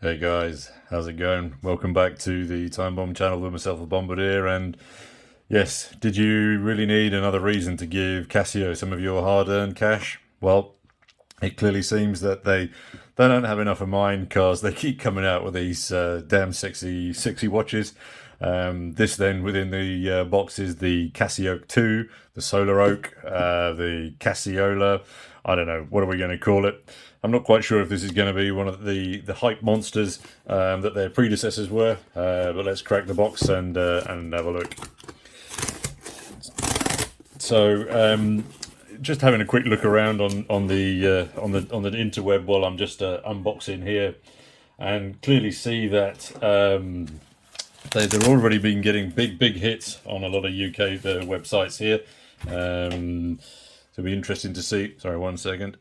Hey guys, how's it going? Welcome back to the Time Bomb channel with myself, a Bombardier. And yes, did you really need another reason to give Casio some of your hard-earned cash? Well, it clearly seems that they don't have enough of mine because they keep coming out with these damn sexy watches. This then within the box is the Casio 2, the Solar Oak, the Casiola. I don't know, what are we going to call it? I'm not quite sure if this is going to be one of the hype monsters that their predecessors were, but let's crack the box and have a look. So just having a quick look around on the interweb while I'm just unboxing here, and clearly see that they've already been getting big hits on a lot of UK websites here. So it'll be interesting to see. Sorry, 1 second.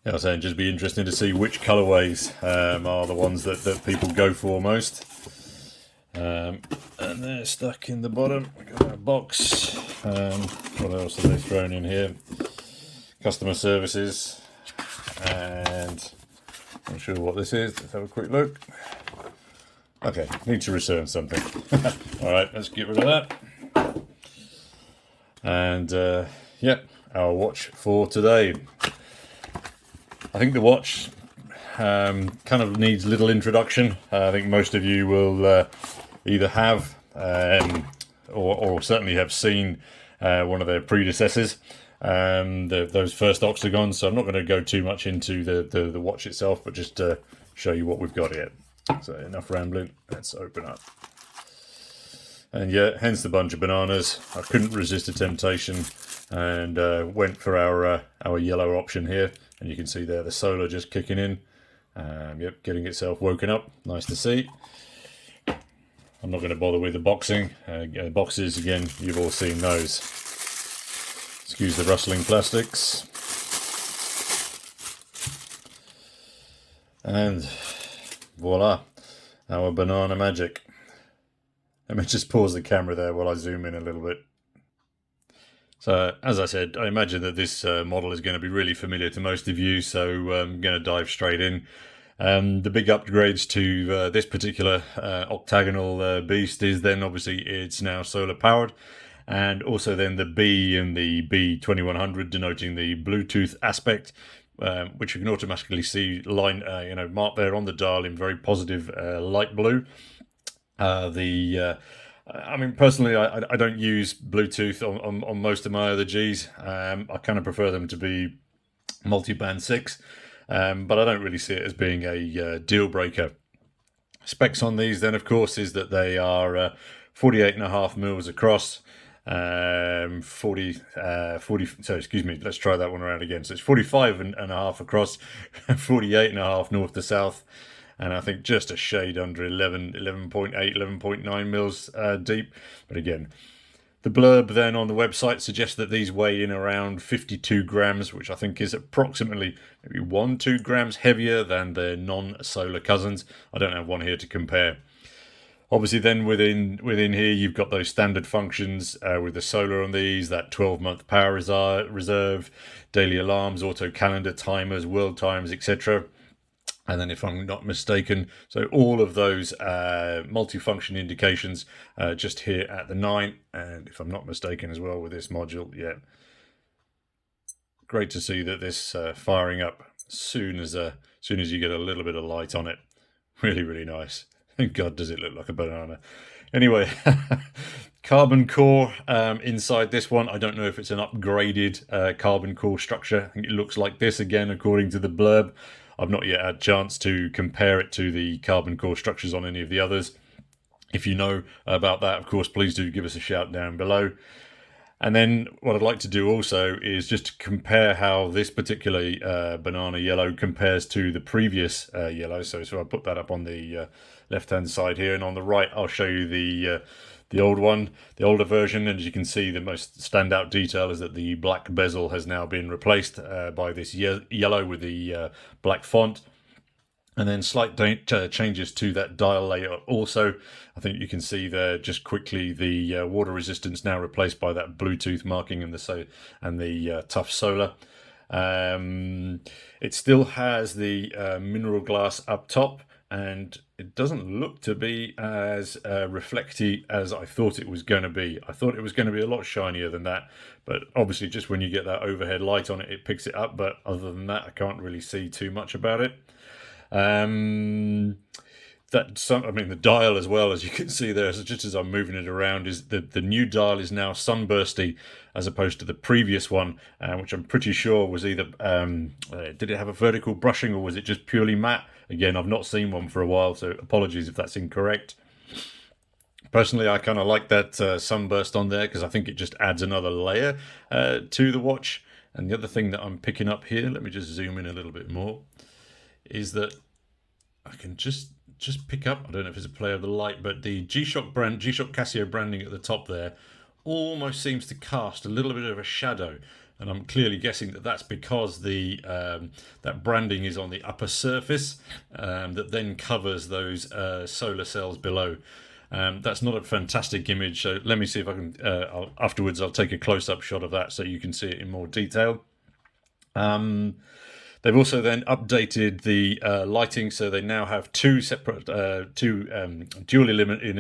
Yeah, I was saying, just be interesting to see which colourways are the ones that people go for most. And they're stuck in the bottom. We've got our box. What else are they thrown in here? Customer services. And I'm not sure what this is. Let's have a quick look. Okay, need to return something. Alright, let's get rid of that. And yeah, our watch for today. I think the watch kind of needs little introduction. I think most of you will either have or certainly have seen one of their predecessors, those first octagons. So I'm not going to go too much into the watch itself, but just show you what we've got here. So enough rambling, let's open up. And yeah, hence the bunch of bananas. I couldn't resist the temptation and went for our yellow option here. And you can see there the solar just kicking in. Yep, getting itself woken up. Nice to see. I'm not going to bother with the boxing. Boxes, again, you've all seen those. Excuse the rustling plastics. And voila, our banana magic. Let me just pause the camera there while I zoom in a little bit. So, as I said, I imagine that this model is going to be really familiar to most of you, so I'm going to dive straight in. The big upgrades to this particular octagonal beast is then obviously it's now solar powered, and also then the B in the B2100 denoting the Bluetooth aspect, which you can automatically see marked there on the dial in very positive light blue. I mean, personally, I don't use Bluetooth on most of my other Gs. I kind of prefer them to be multi-band 6, but I don't really see it as being a deal breaker. Specs on these then, of course, is that they are 48.5 mils across, 40, so excuse me, let's try that one around again. So it's 45.5 across, 48.5 north to south. And I think just a shade under 11.8, 11.9 mils deep. But again, the blurb then on the website suggests that these weigh in around 52 grams, which I think is approximately maybe 1-2 grams heavier than their non-solar cousins. I don't have one here to compare. Obviously then within here you've got those standard functions with the solar on these, that 12-month power reserve, daily alarms, auto calendar, timers, world times, etc. And then if I'm not mistaken, so all of those multifunction indications just here at the 9. And if I'm not mistaken as well with this module, yeah. Great to see that this firing up soon as you get a little bit of light on it. Really, really nice. Thank God does it look like a banana. Anyway, carbon core inside this one. I don't know if it's an upgraded carbon core structure. I think it looks like this again, according to the blurb. I've not yet had a chance to compare it to the carbon core structures on any of the others. If you know about that, of course, please do give us a shout down below. And then what I'd like to do also is just to compare how this particular banana yellow compares to the previous yellow. So I'll put that up on the left-hand side here, and on the right I'll show you the old one, the older version. And as you can see, the most standout detail is that the black bezel has now been replaced by this yellow with the black font. And then slight changes to that dial layout also. I think you can see there just quickly the water resistance now replaced by that Bluetooth marking and the tough solar. It still has the mineral glass up top, and it doesn't look to be as reflecty as I thought it was going to be. I thought it was going to be a lot shinier than that, but obviously just when you get that overhead light on it, it picks it up. But other than that, I can't really see too much about it. The dial as well, as you can see there, just as I'm moving it around, is the new dial is now sunbursty as opposed to the previous one, which I'm pretty sure was either did it have a vertical brushing or was it just purely matte? Again, I've not seen one for a while, so apologies if that's incorrect. Personally, I kind of like that sunburst on there because I think it just adds another layer to the watch. And the other thing that I'm picking up here, let me just zoom in a little bit more, is that I can just pick up, I don't know if it's a play of the light, but the G-Shock Casio branding at the top there almost seems to cast a little bit of a shadow. And I'm clearly guessing that that's because the that branding is on the upper surface that then covers those solar cells below. That's not a fantastic image, so let me see if I can, afterwards I'll take a close-up shot of that so you can see it in more detail. They've also then updated the lighting, so they now have two separate, dual illumination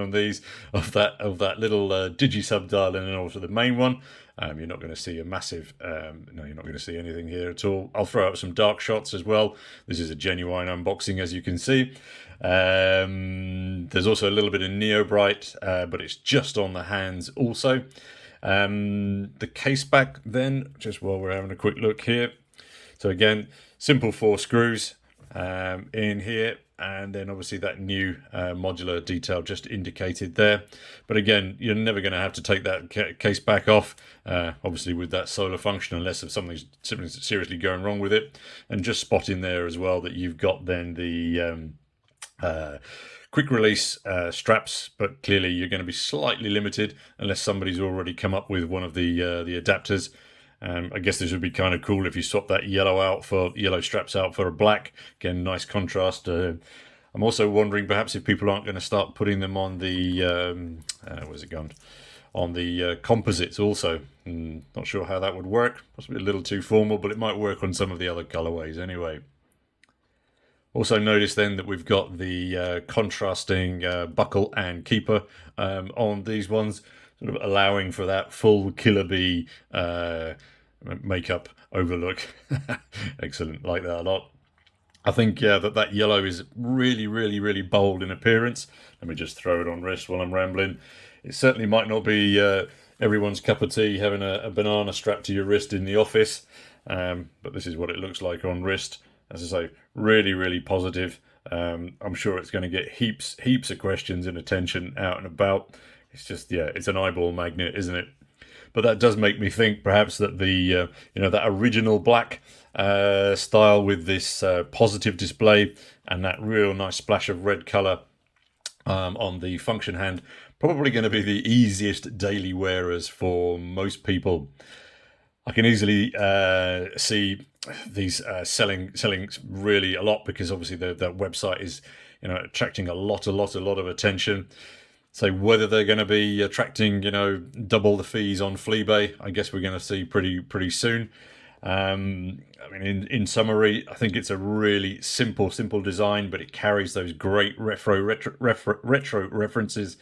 on these of that little digi sub dial, and then also the main one. You're not going to see a massive, no, you're not going to see anything here at all. I'll throw up some dark shots as well. This is a genuine unboxing, as you can see. There's also a little bit of Neo Bright, but it's just on the hands also. The case back then, just while we're having a quick look here. So again, simple 4 screws in here, and then obviously that new modular detail just indicated there. But again, you're never going to have to take that case back off, obviously with that solar function, unless if something's seriously going wrong with it. And just spot in there as well that you've got then the quick release straps, but clearly you're going to be slightly limited unless somebody's already come up with one of the adapters. I guess this would be kind of cool if you swap that yellow straps out for a black. Again, nice contrast. I'm also wondering perhaps if people aren't going to start putting them on the where's it gone? On the composites also. Not sure how that would work. Possibly a little too formal, but it might work on some of the other colorways anyway. Also notice then that we've got the contrasting buckle and keeper on these ones, sort of allowing for that full Killer Bee makeup overlook. Excellent, like that a lot. I think that yellow is really, really, really bold in appearance. Let me just throw it on wrist while I'm rambling. It certainly might not be everyone's cup of tea having a banana strapped to your wrist in the office, but this is what it looks like on wrist. As I say, really, really positive. I'm sure it's going to get heaps of questions and attention out and about. It's just, yeah, it's an eyeball magnet, isn't it? But that does make me think perhaps that the, that original black style with this positive display and that real nice splash of red color on the function hand, probably going to be the easiest daily wearers for most people. I can easily see these selling really a lot because obviously the website is attracting a lot of attention. So whether they're going to be attracting double the fees on Fleabay, I guess we're going to see pretty soon. In summary, I think it's a really simple design, but it carries those great retro references.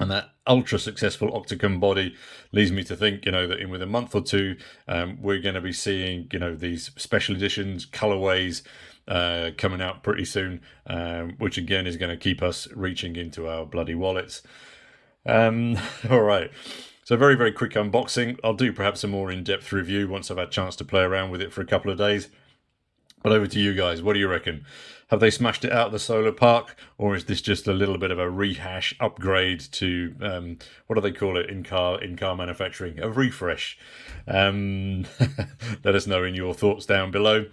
And that ultra successful octagon body leads me to think, that with a month or two, we're going to be seeing, these special editions, colorways coming out pretty soon, which again is going to keep us reaching into our bloody wallets. All right. So very, very quick unboxing. I'll do perhaps a more in-depth review once I've had a chance to play around with it for a couple of days. But over to you guys. What do you reckon? Have they smashed it out of the solar park, or is this just a little bit of a rehash upgrade to what do they call it in car manufacturing? A refresh. Let us know in your thoughts down below.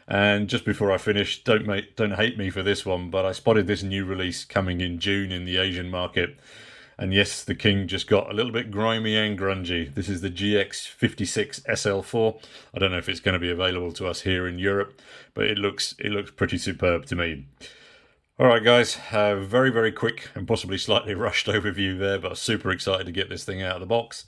And just before I finish, don't hate me for this one, but I spotted this new release coming in June in the Asian market. And yes, the King just got a little bit grimy and grungy. This is the GX56 SL4. I don't know if it's going to be available to us here in Europe, but it looks pretty superb to me. All right, guys, very, very quick and possibly slightly rushed overview there, but super excited to get this thing out of the box.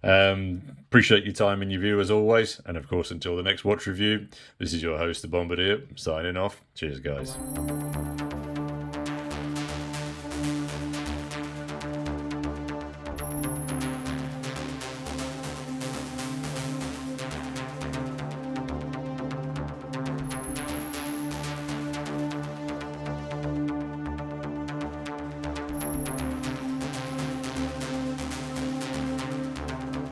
Appreciate your time and your view as always. And of course, until the next watch review, this is your host, the Bombardier, signing off. Cheers, guys.